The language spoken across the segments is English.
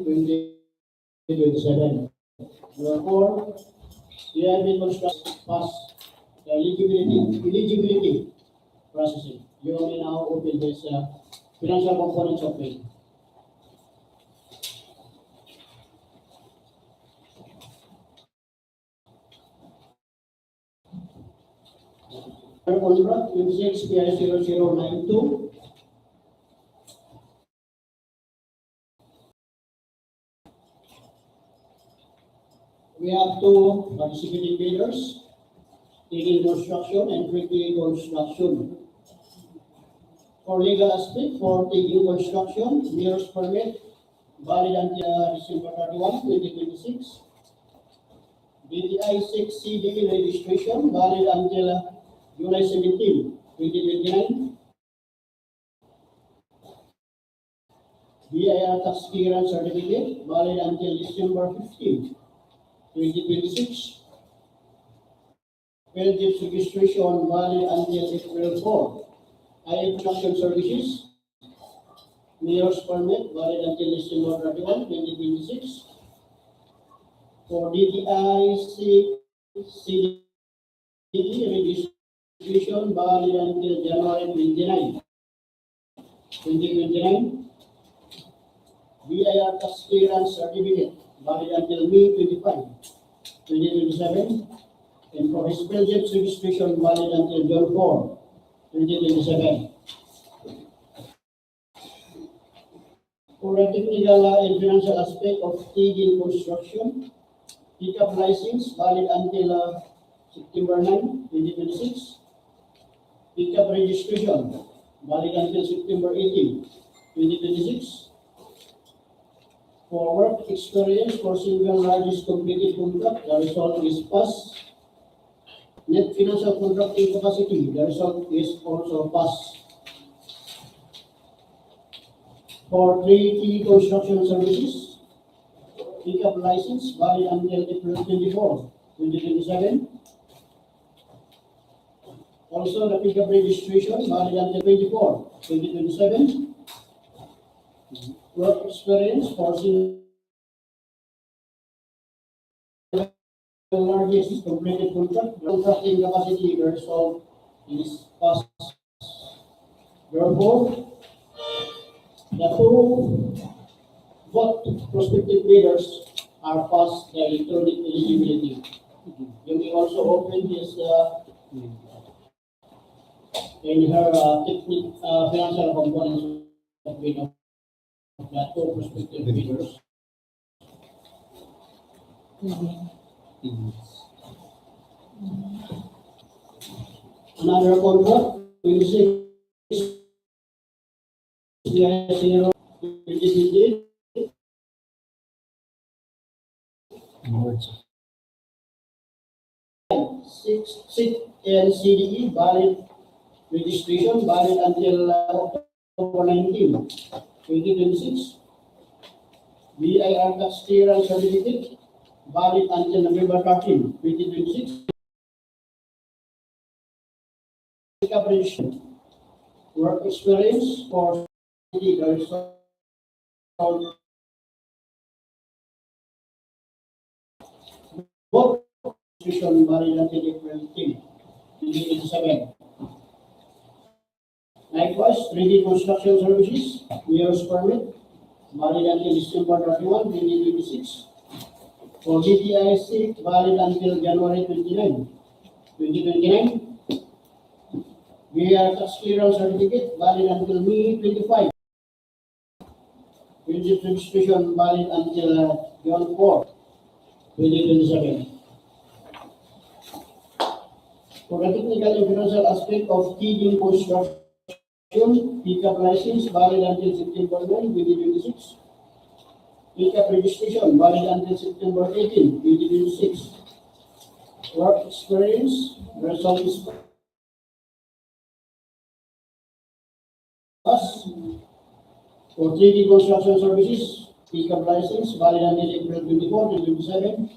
2027. Number 4, CIB construction pass the eligibility processing. You may now open this financial components of it. Contract 26 PI0092. We have two participating bidders, Tigil Construction and Pretty Construction. For legal aspect, for Tigil Construction, Mayor's permit, valid until December 31, 2026. DTI 6 CD registration, valid until July 17, 2029. BIR tax clearance certificate, valid until December 15, 2026. Belgium's registration, valid until April 4. IF construction services, Mayor's permit, valid until December 31, 2026. For DTI CD registration, valid until January 29, 2029. BIR tax clearance certificate, valid until May 25, 2027. And for his Belgium's registration, valid until June 4, 2027. For the technical and financial aspect of Tigil Construction, pickup license, valid until September 9, 2026. Pickup registration, valid until September 18, 2026. For work experience for single largest completed contract, the result is pass. Net financial contracting capacity, the result is also pass. For 3T construction services, pickup license, valid until April 24, 2027. Also, the pickup registration, valid until 24, 2027. Work experience for single largest completed contract, contracting capacity, the result is pass. Therefore, the two both prospective bidders are past the electronic eligibility. You may also open this in her financial components of the two prospective bidders. Another contract, 26 0 2028. Six and CDE valid registration, valid until October 19, 2026. BIR tax clearance certificate, valid until November 13, 2026. Pickup registration, work experience for the result both registration valid until April 10, 2027. Likewise, 3D construction services, Mayor's permit, valid until December 31, 2026. For DTI 6, valid until January 29, 2029. BIR tax clearance certificate, valid until May 25. Belgium registration, valid until June 4, 2027. For the technical and financial aspect of Tigil Construction, pickup license, valid until September 9, 2026. Pickup registration, valid until September 18, 2026. Work experience, result is pass. For 3D construction services, pickup license, valid until April 24, 2027.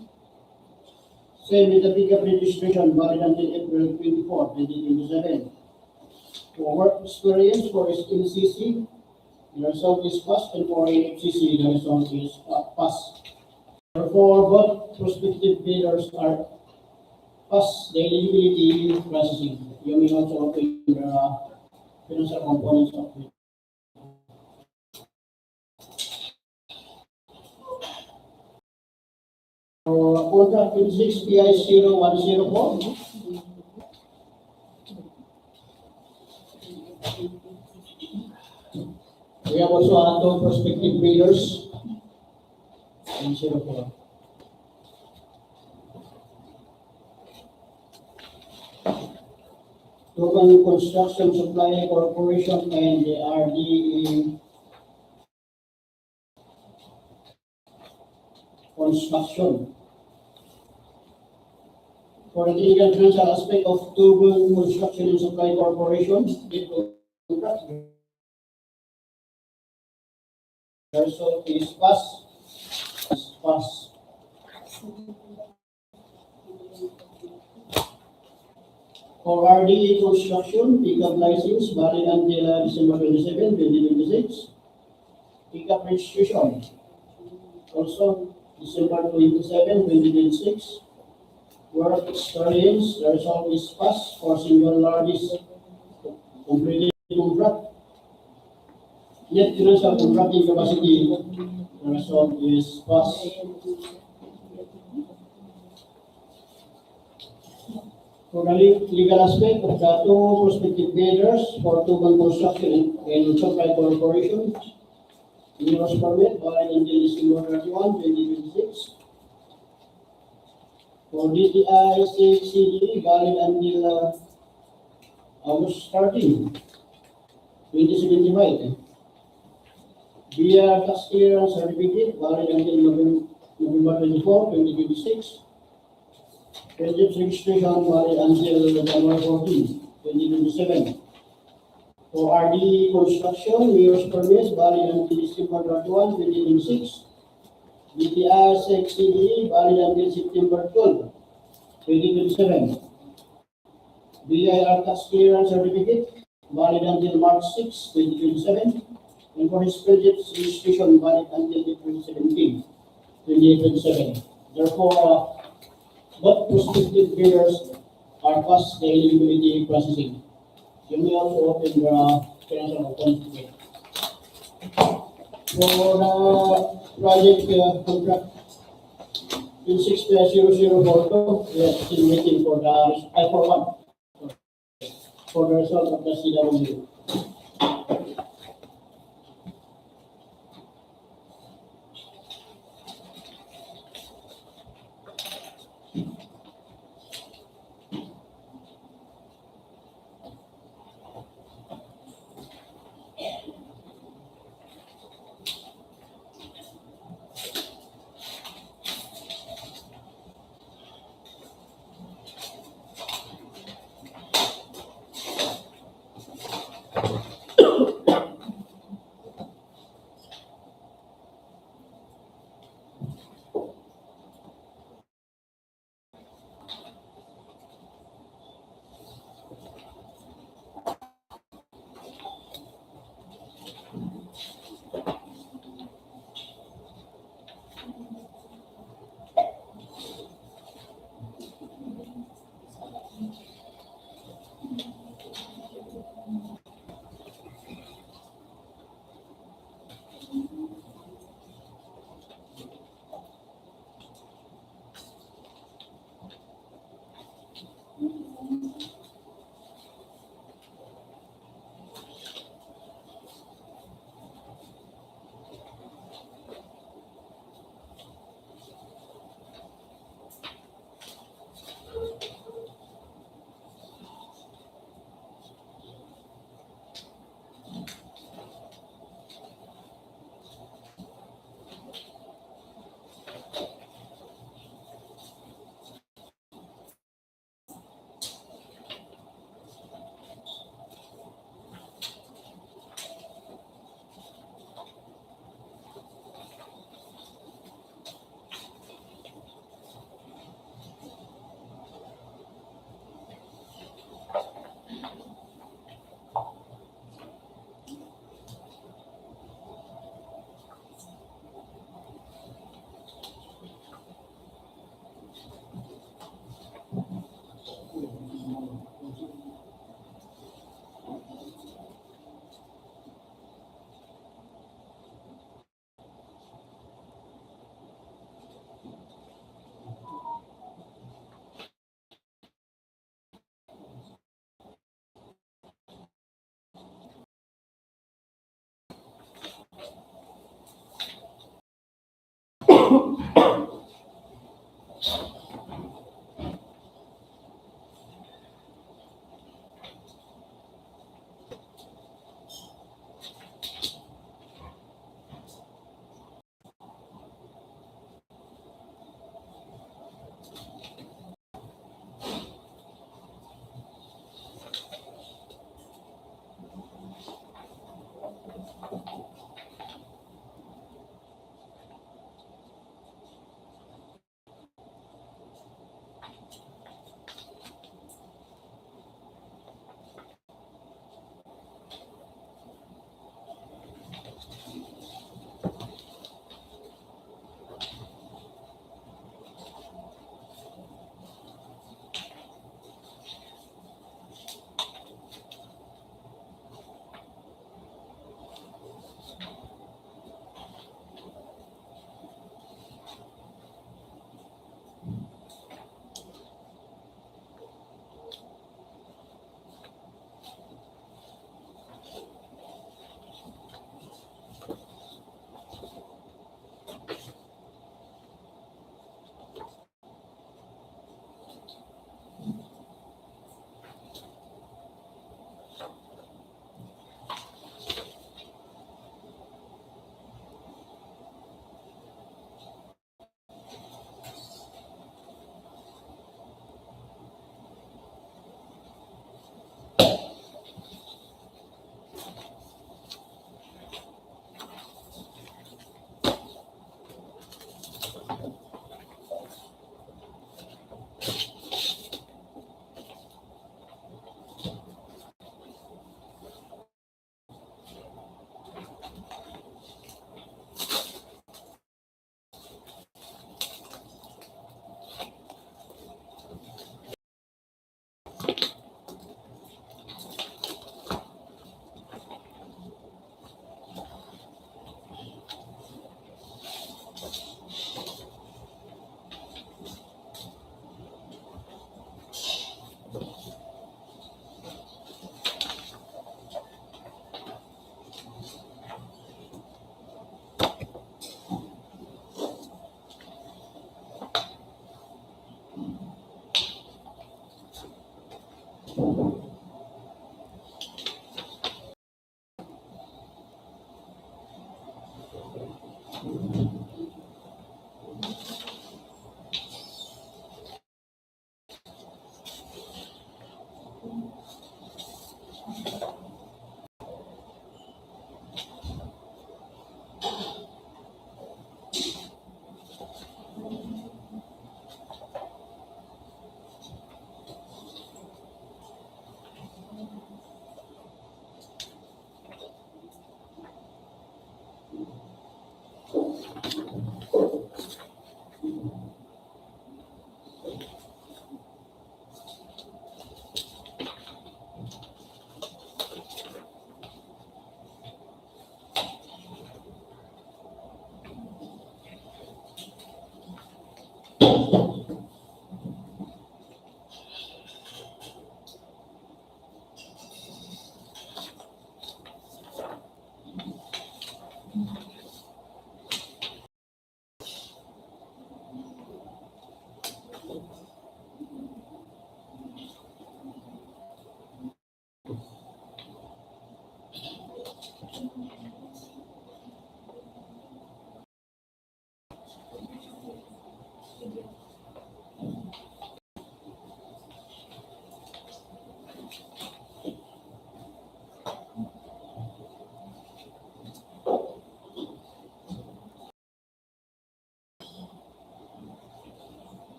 Same with the pickup registration, valid until April 24, 2027. For work experience for SMCC, The result is pass, and for NFCC, the result is pass. Therefore, both prospective bidders are pass the eligibility processing. You may also open the financial components of it. Contract 26 PI 0104. We have also two prospective bidders. 104. Total Construction Supply Corporation and the RE Construction. For the legal financial aspect of Total Construction and Supply Corporation, the result is pass. Pass. For RDE Construction, pickup license valid until December 27, 2026. Pickup registration also December 27, 2026. Work experience, the result is pass for single largest completed contract. Net financial contracting capacity, the result is pass. For the legal aspect of the two prospective bidders for Tuban Construction and Supply Corporation, Minos permit valid until December 31, 2026. For DTI CDE valid until August 13, 2075. Via tax clearance certificate valid until November 24, 2026. Project registration valid until January 14, 2027. For RD Construction, Mayor's permit valid until December 31, 2026. DPR CDE valid until September 12, 2027. BIR tax clearance certificate valid until March 6, 2027. And for his project registration valid until April 17, 2027. Therefore, both prospective bidders are past the eligibility processing. You may also open the financial account. For the project contract 26-0042, we are still waiting for the I-41 for the result of the CW.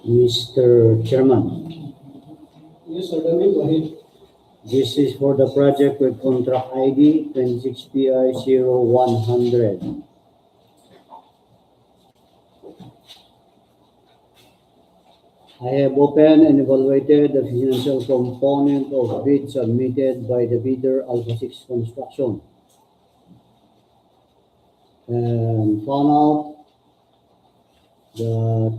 Mr. Chairman, Yes, sir, go ahead. this is for the project with contract ID 26PI0100. I have opened and evaluated the financial component of bid submitted by the bidder Alpha 6 Construction and found out that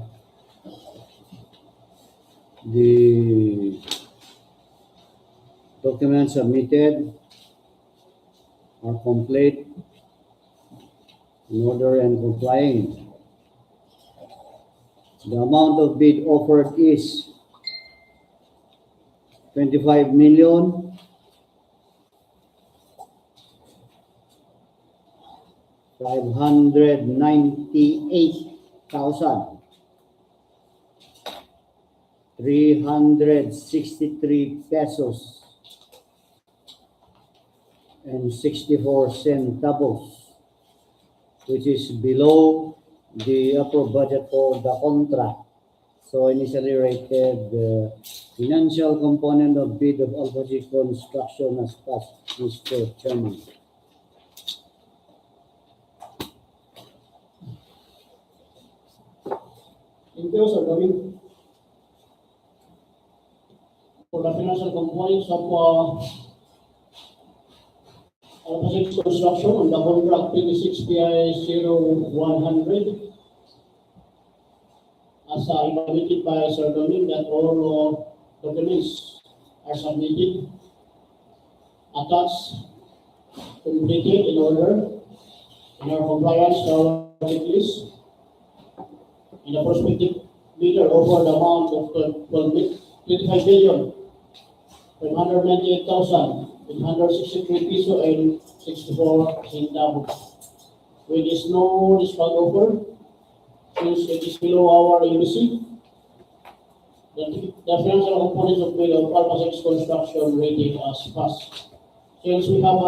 the documents submitted are complete, in order and complying. The amount of bid offered is 25 million 598,363 pesos and 64 centavos, which is below the upper budget for the contract. So initially rated the financial component of bid of Alpha 6 Construction as passed, Mr. Chairman. Thank you, sir, David. For the financial components of Alpha 6 Construction on the contract 26PI0100, as evaluated by Sir Domin, that all documents are submitted, attached, completed in order, in our compliance to our checklist, and the prospective bidder offered the amount of 25 million 598,863 peso and 64 centavos. When there is no discount offer, since it is below our UBC, the financial components of bid of Alpha 6 Construction rated as passed. Since we have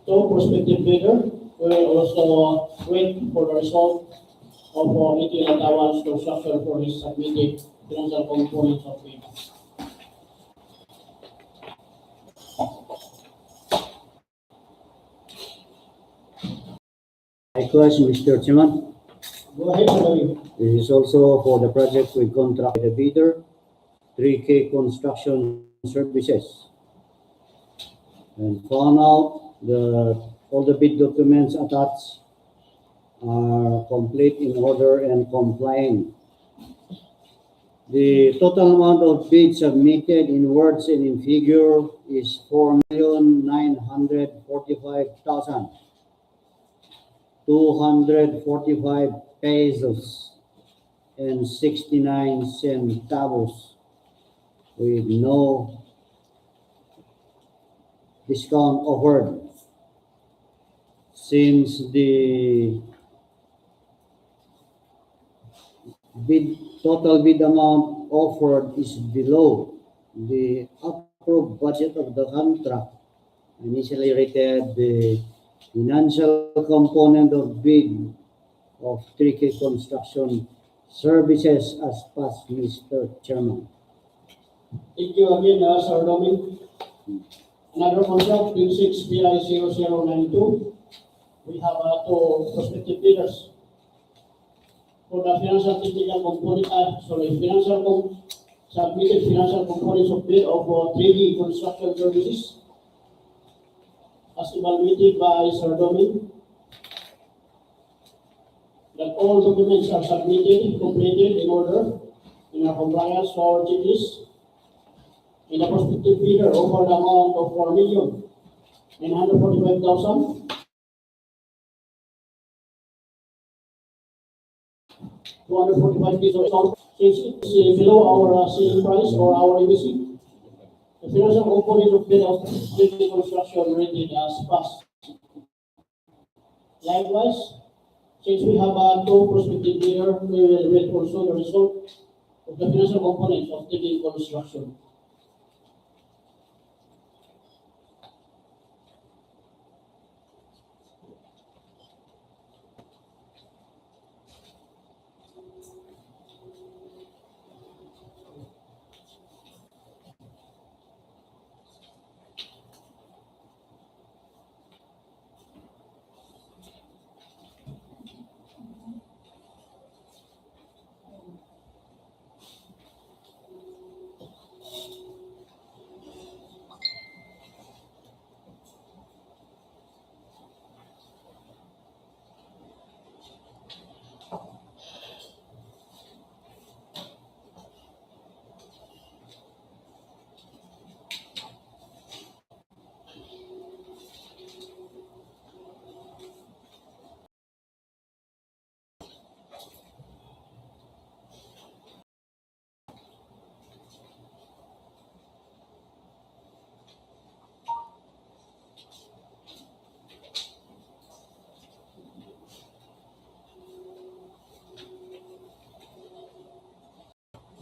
two prospective bidder. We will also wait for the result of Antadao construction for his submitted financial components of it. Likewise, Mr. Chairman, Go ahead, Madam. this is also for the project we contract the bidder, 3K Construction Services. And found out that all the bid documents attached are complete in order and compliant. The total amount of bids submitted in words and in figure is 4,945,245 pesos and 69 centavos with no discount offered. Since the total bid amount offered is below the approved budget of the contract, initially rated the financial component of bid of 3K Construction Services as passed, Mr. Chairman. Thank you again, Sir Domin. Another contract, 26PI0092. We have two prospective bidders. For the financial technical component, submitted financial components of bid of 3D construction services as evaluated by Sir Domin. That all documents are submitted, completed in order, in a compliance for checklist. In the prospective bidder offered amount of 4,945,000. 245 pesos. Since it's below our selling price or our ABC, the financial component of bid of building construction rated as passed. Likewise, since we have two prospective bidder, we will wait also the result of the financial component of building construction.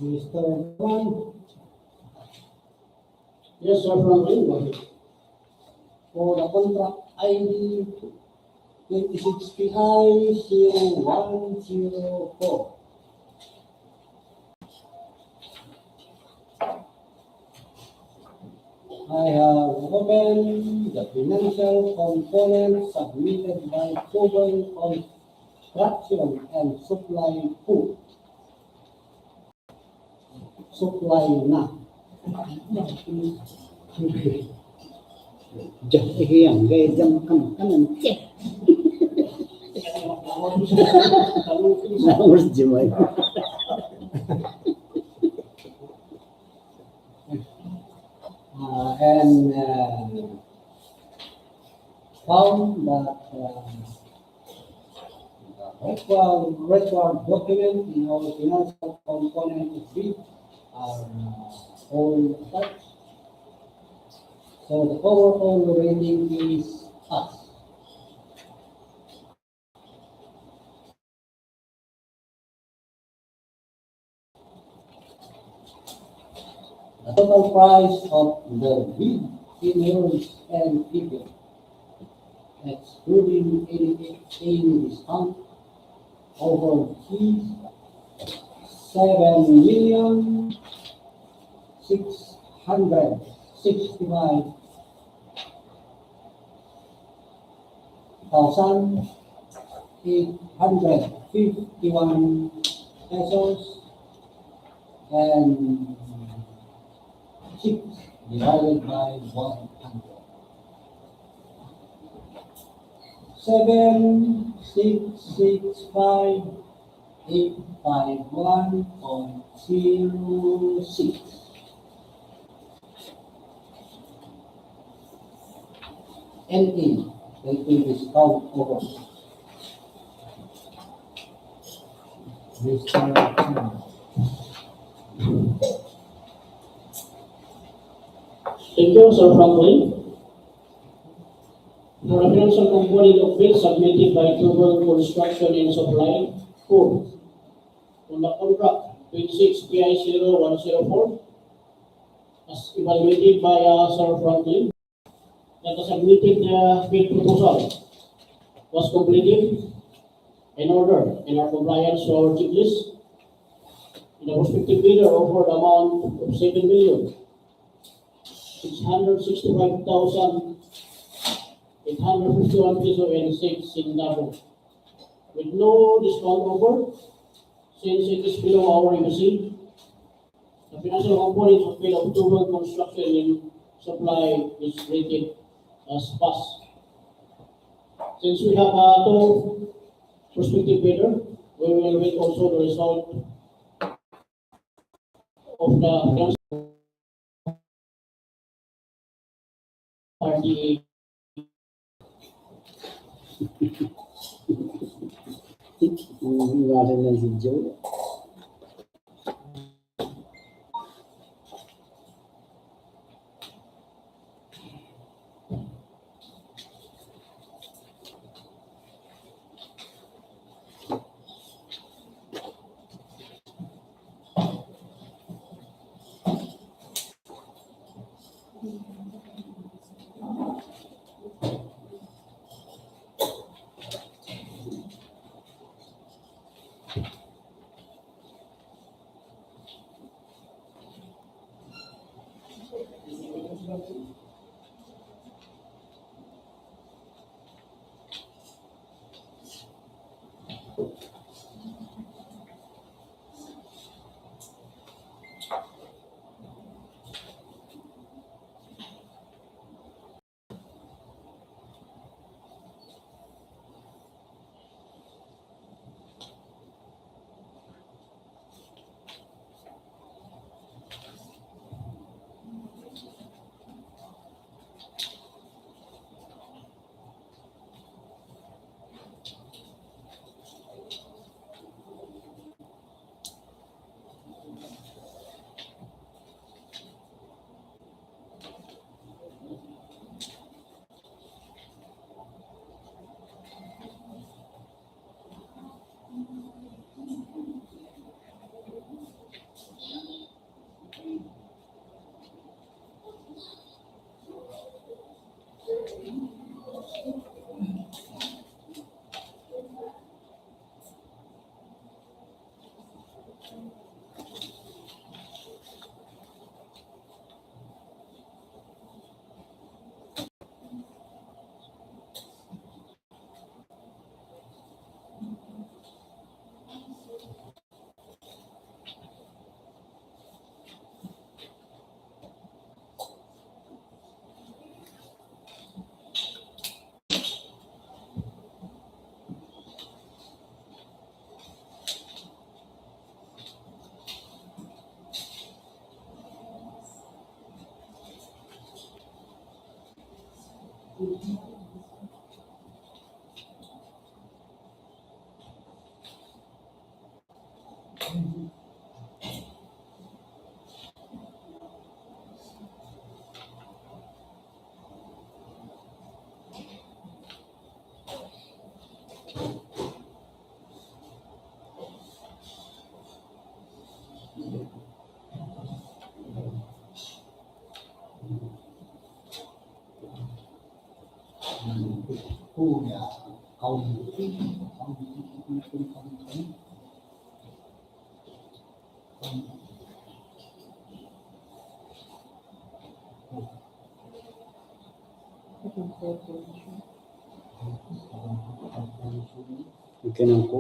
Mr. Uwan, Yes, Sir Franklin. for the contract ID 26PI0104. I have opened the financial component submitted by Construction and Supply na. Yang gaya jam kanan cek. Harus jemai. And found that required document in our financial component of bid are all attached. So the overall rating is pass. The total price of the bid in words and figure excluding any discount over fees, 7,665,851 pesos and 6 divided by 100. 7,665,851.06. NA, taking discount over. Mr. Thank you, Sir Franklin. For the financial component of bill submitted by Construction and Supply 4 on the contract 26 PI 0104 as evaluated by Sir Franklin, that the submitted bid proposal was completed in order in our compliance to our checklist. The prospective bidder offered amount of 7,665,851 peso and 6 centavos with no discount offer since it is below our MSC. The financial component of bill of Construction and Supply is rated as pass. Since we have two prospective bidder, we will wait also the result of the RDA. Ngalan ng si Joe. Kuya, kaum. Ikan ko.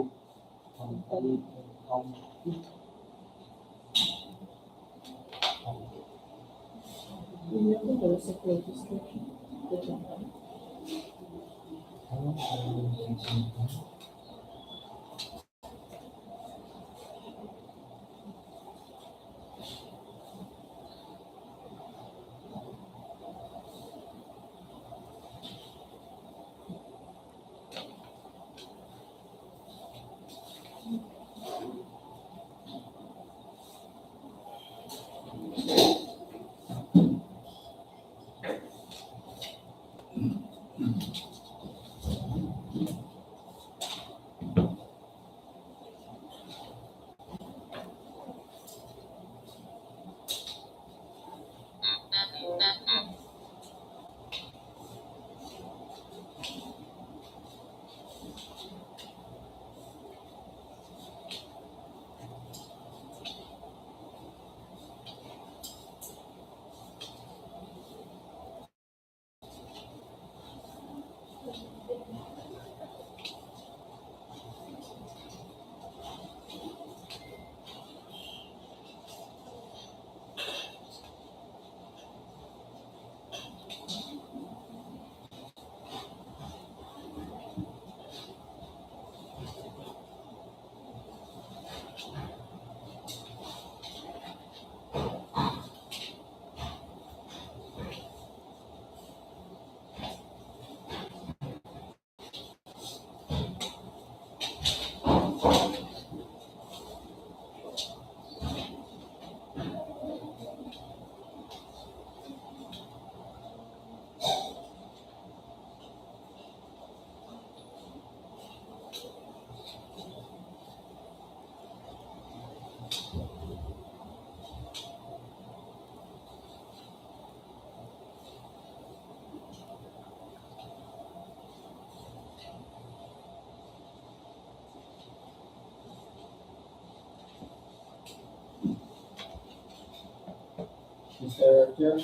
Mr. Chair,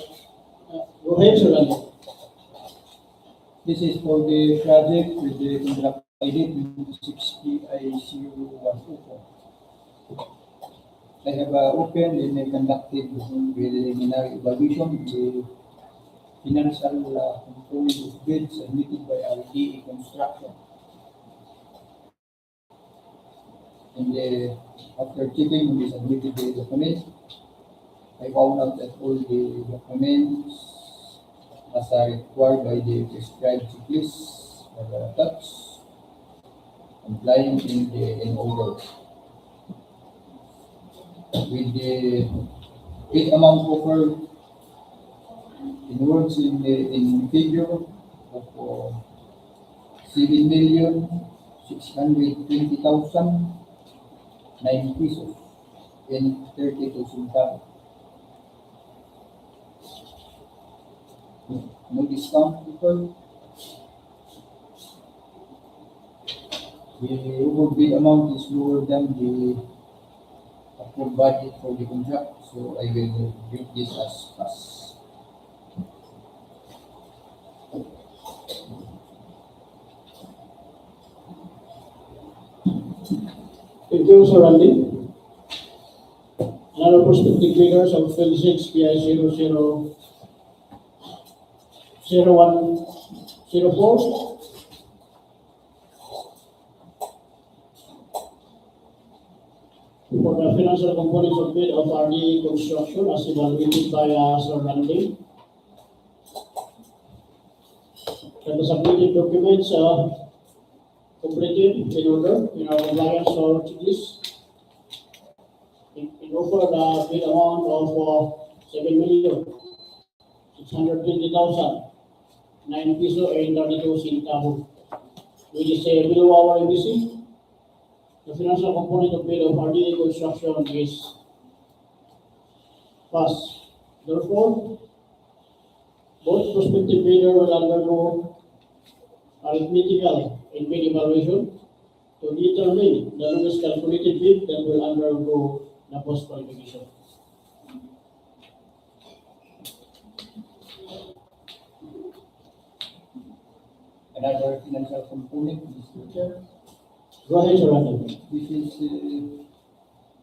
Go ahead, Sir Randy. this is for the project with the contract ID 2060ICU104. I have opened and conducted preliminary evaluation of the financial component of bids submitted by Reconstruction. And after checking the submitted documents, I found out that all the documents as are required by the prescribed checklist are attached, complying in order. With the bid amount offered in words in figure of 7,620,009 pesos and 32 centavos. No discount people. The overall bid amount is lower than the approved budget for the contract, so I will treat this as pass. Thank you, Sir Randy. Another prospective bidders of 26 PI 000104. For the financial components of bid of Reconstruction as evaluated by Sir Randy. And the submitted documents completed in order in our compliance or checklist. It offered a bid amount of 7,620,009 peso and 32 centavos, which is below our ABC. The financial component of bid of RDA construction is passed. Therefore, both prospective bidder will undergo arithmetical and bid evaluation to determine the lowest calculated bid that will undergo the post-qualification. Another financial component, Mr. Chair. Go ahead, Sir Randall. This is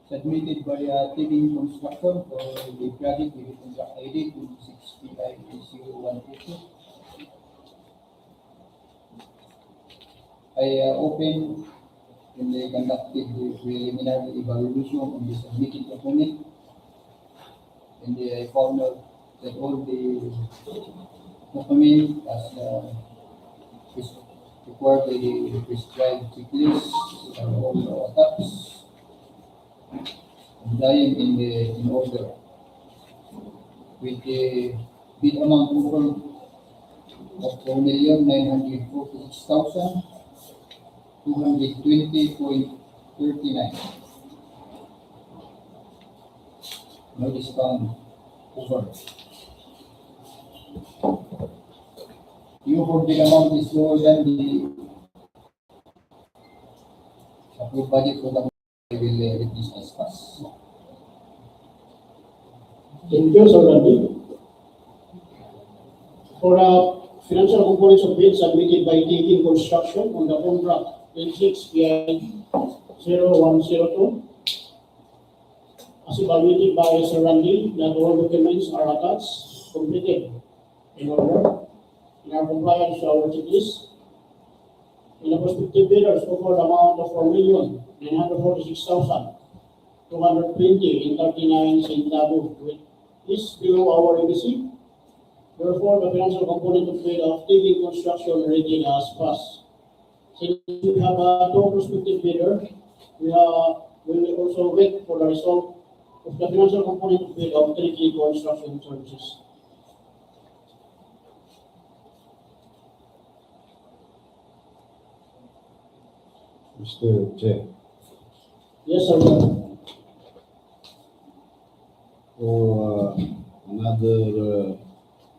submitted by Paving Construction for the project with contract ID 26PI-0122. I opened when they conducted the preliminary evaluation on the submitted component, and I found out that all the documents as required by the prescribed checklist are all attached and lying in order with the bid amount total of 4,946,220.39. No discount over. The overbid amount is lower than the approved budget for the I will read this as fast. Thank you, Sir Randall. For financial components of bids submitted by Paving Construction on the contract 26PI-0102, as evaluated by Sir Randall, that all documents are attached, completed in order, in our compliance to our checklist. In the prospective bidders offered amount of 4,946,220.39 which is below our ABC. Therefore, the financial component of bid of Paving Construction rated as pass. Since we have two prospective bidder, we will also wait for the result of the financial component of bid of Paving Construction Services. Mr. Chair, Yes, sir. for another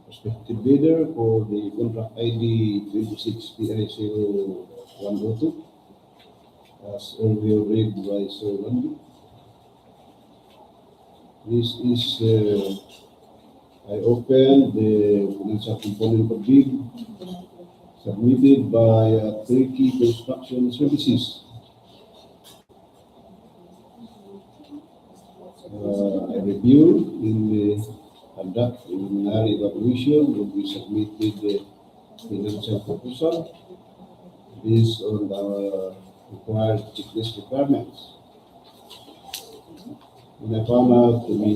prospective bidder for the contract ID 26PI-0102, as earlier read by Sir Randy. This is, I opened the financial component of bid submitted by Turkey Construction Services. I reviewed in the conduct preliminary evaluation when we submitted the financial proposal based on our required checklist requirements. And I found out to be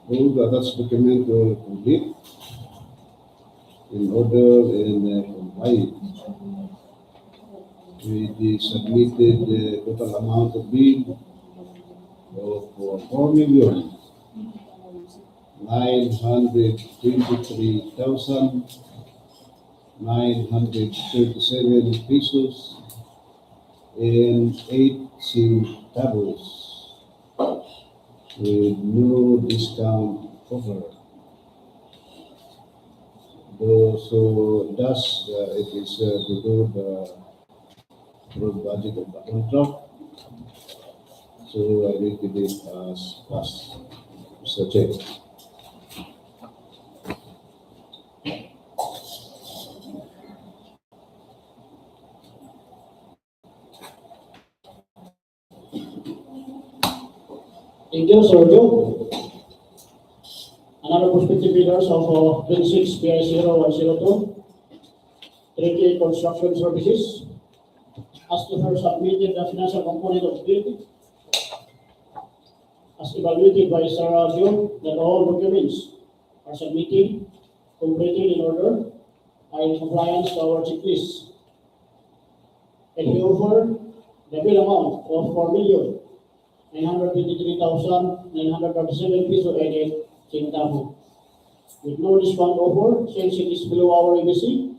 all the attached documents were complete, in order and compliant with the submitted total amount of bid of 4,923,937 pesos and 8 centavos with no discount offered. So thus it is below the approved budget of the contract. So I rated it as pass, Mr. Chair. Thank you, Sir Joe. Another prospective bidders of 26PI-0102, Turkey Construction Services, as to her submitted the financial component of bid, as evaluated by Sir Joe, that all documents are submitted, completed in order, are in compliance to our checklist. And we offer the bid amount of 4,923,937 pesos and 8 centavos. With no discount offer, since it is below our ABC,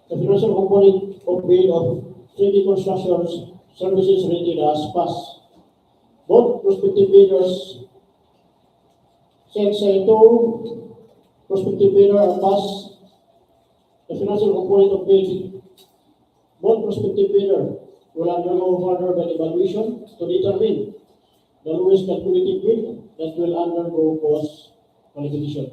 the financial component of bid of Turkey Construction Services rated as pass. Both prospective bidders, since two prospective bidder are pass, The financial component of bid, both prospective bidder will undergo further evaluation to determine the lowest calculated bid that will undergo cost qualification.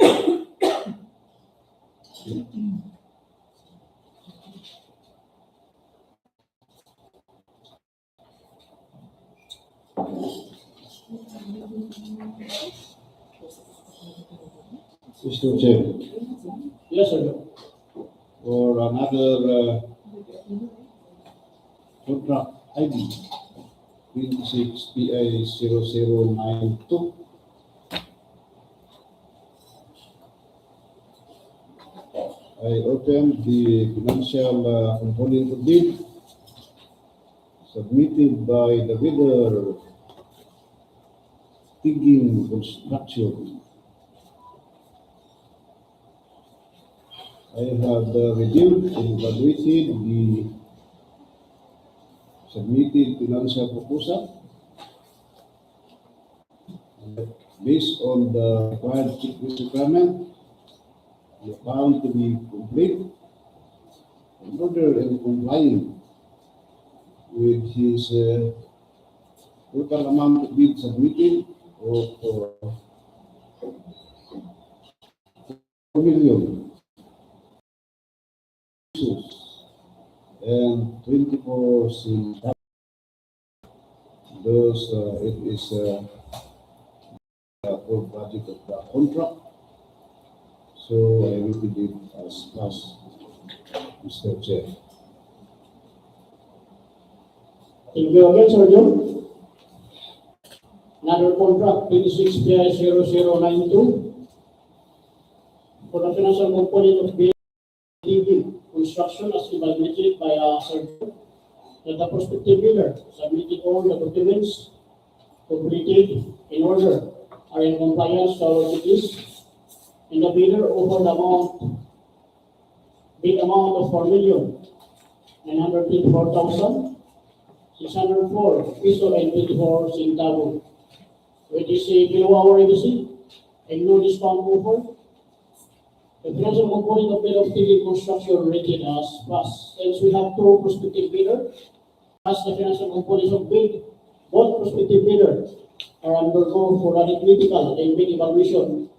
Mr. Chair, Yes, sir. for another contract ID 26 PI 0092. I open the financial component of bid submitted by the bidder Paving Construction. I have reviewed and evaluated the submitted financial proposal. Based on the required checklist requirement, we found to be complete in order and complying with his total amount of bid submitted of 4 million and 24 cents. Thus, it is for budget of the contract. So I repeat it as passed, Mr. Chair. Thank you again, Sir John. Another contract, 26 PI 0092 for the financial component of Paving Construction as evaluated by Sir John, that the prospective bidder submitted all the documents completed in order are in compliance to our duties, and the bidder offered bid amount of 4,924,604 peso and 24 centavos, which is below our ABC and no discount offered. The financial component of bid of Paving Construction rated as plus. Since we have two prospective bidders, as the financial components of bid, both prospective bidders are undergo for arithmetical and bid evaluation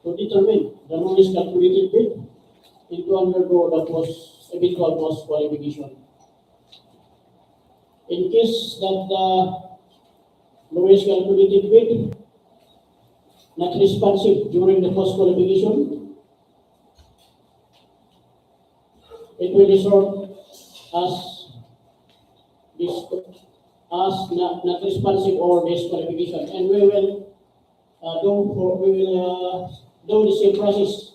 to determine the lowest calculated bid and to undergo the eventual cost qualification. In case that the lowest calculated bid not responsive during the cost qualification, it will result as not responsive or disqualification, and we will do the same process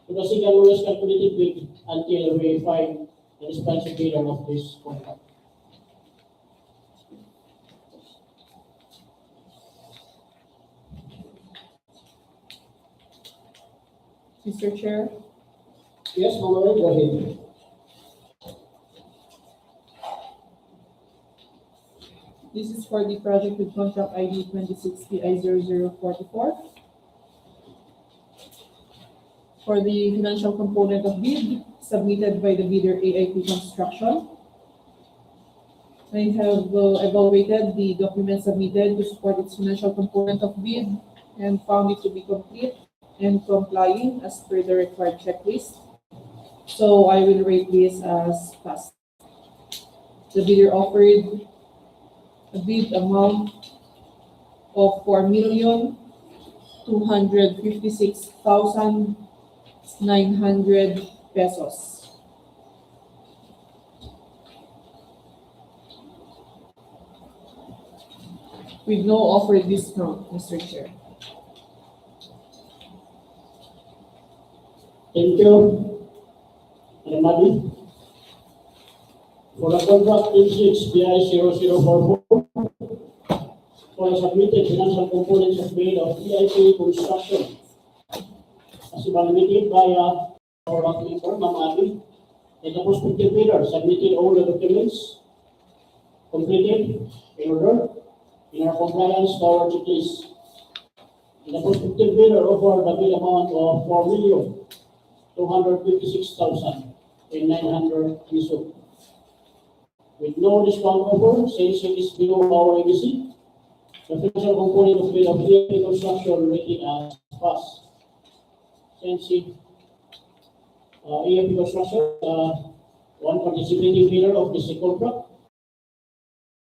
to the second lowest calculated bid until we find the responsive bidder of this contract. Mr. Chair, Yes, Ma'am, go ahead. this is for the project with contract ID 26PI0044. For the financial component of bid submitted by the bidder AIP Construction. I have evaluated the documents submitted to support its financial component of bid and found it to be complete and complying as per the required checklist. So I will rate this as passed. The bidder offered a bid amount of 4,256,900 pesos. With no offered discount, Mr. Chair. Thank you. Madam, for the contract 26 PI 0044 for the submitted financial components of bid of EIP Construction as evaluated by our member, Ma'am Abby, and the prospective bidder submitted all the documents completed in order in our compliance to our checklist. And the prospective bidder offered the bid amount of 256,900 peso. With no discount offer, since it is below our ABC, the financial component of bid of Reconstruction rated as pass. Since Reconstruction, one participating bidder of this contract,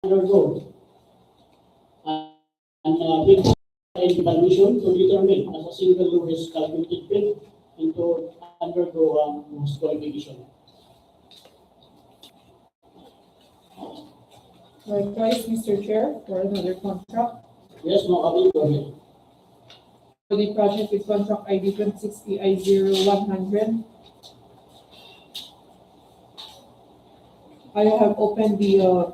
undergo and bid and evaluation to determine as a single risk calculated bid into undergo qualification. Likewise, Mr. Chair, for another contract. Yes, no, Abby, go ahead. For the project with contract ID 2060I0100, I have opened the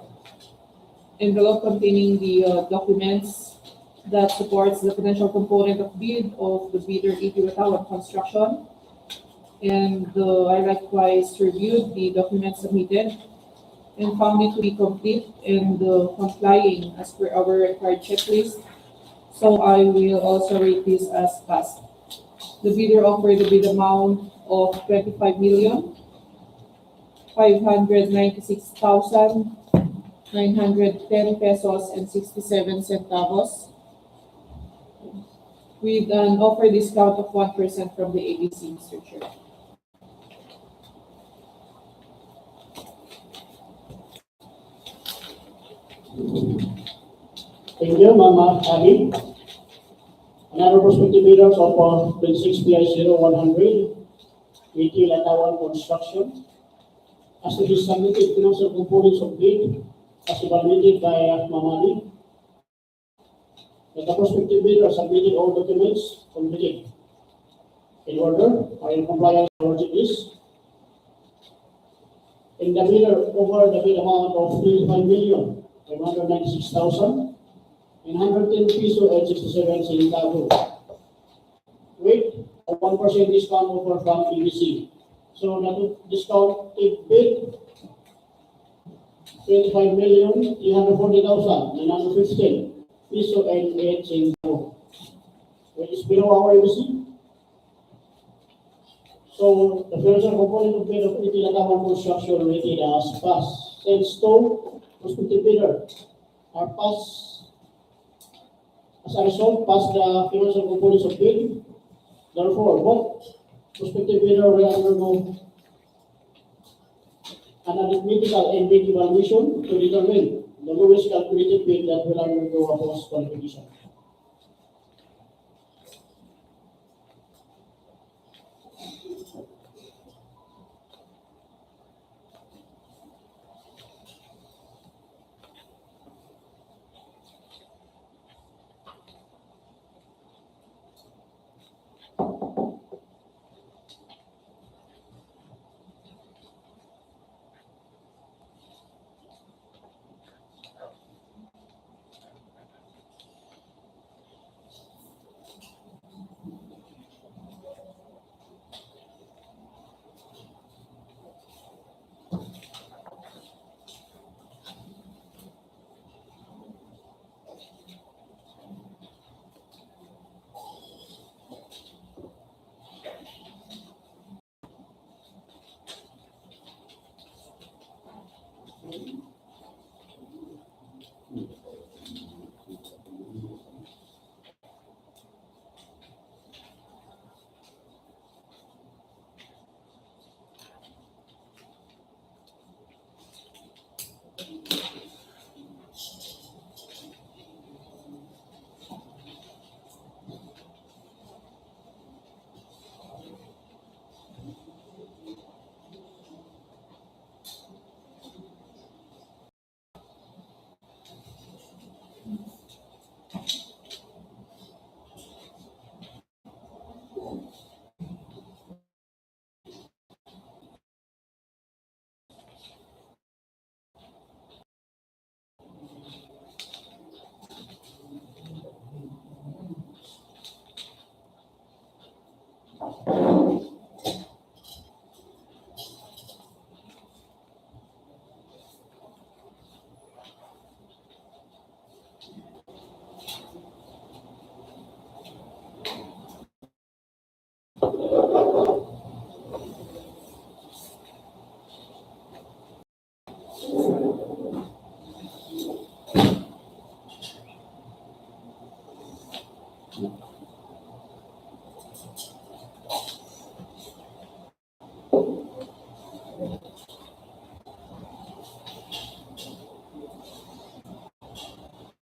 envelope containing the documents that supports the financial component of bid of the bidder Guina-ang Construction. And I likewise reviewed the documents submitted and found it to be complete and complying as per our required checklist. So I will also rate this as passed. The bidder offered a bid amount of 25,596,910 pesos and 67 centavos, with an offer discount of 1% from the ABC, Mr. Chair. Thank you, Mama Abby. Another prospective bidders of 26PI0100, Guina-ang Construction, as to the submitted financial components of bid as evaluated by Mamadi. The prospective bidder submitted all documents completed. In order, are in compliance with this. In the bidder over the bid amount of 25,596,910 peso and 67 centavos, with a 1% discount offer from ABC. So the discounted bid 25,340,915 peso and 8 centavos, which is below our ABC. So the financial component of bid of Guina-ang Construction rated as pass. Since two prospective bidders are pass, as a result, pass the financial components of bid. Therefore, both prospective bidder will undergo an arithmetical and bid evaluation to determine the lowest calculated bid that will undergo a post qualification. No.